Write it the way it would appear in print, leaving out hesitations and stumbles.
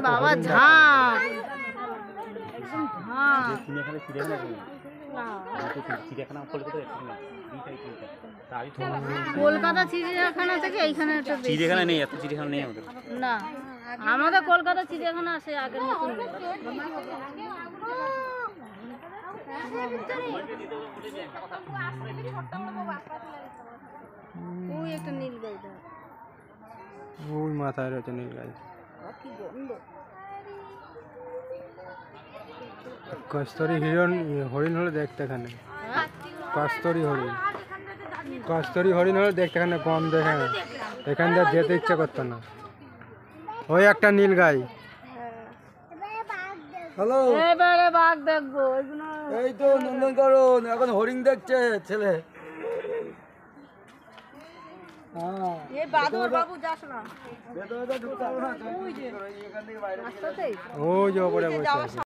বাবা ঝাঁপ কলকাতা চিড়িয়াখানা থেকে এইখানে চিড়িয়াখানা নেই, এত চিড়িয়াখানা নেই আমাদের। না, আমাদের কলকাতা চিড়িয়াখানা আছে আগের মতন। ওই একটা নীল গাই, ওই মাথায় রয়েছে নীল গাই। কস্তরি হরিণ হলে দেখতে এখানে, কস্তরি হরিণ হলে দেখতে এখানে কম দেখে, এখান দিয়ে যেতে ইচ্ছা করতো না। ওই একটা নীল গাই। হ্যালো, এবারে বাঘ দেখবো। এই তো নন্দনকানন, এখন হরিণ দেখছে ছেলে। ওই যে ওপরে বসে আছে।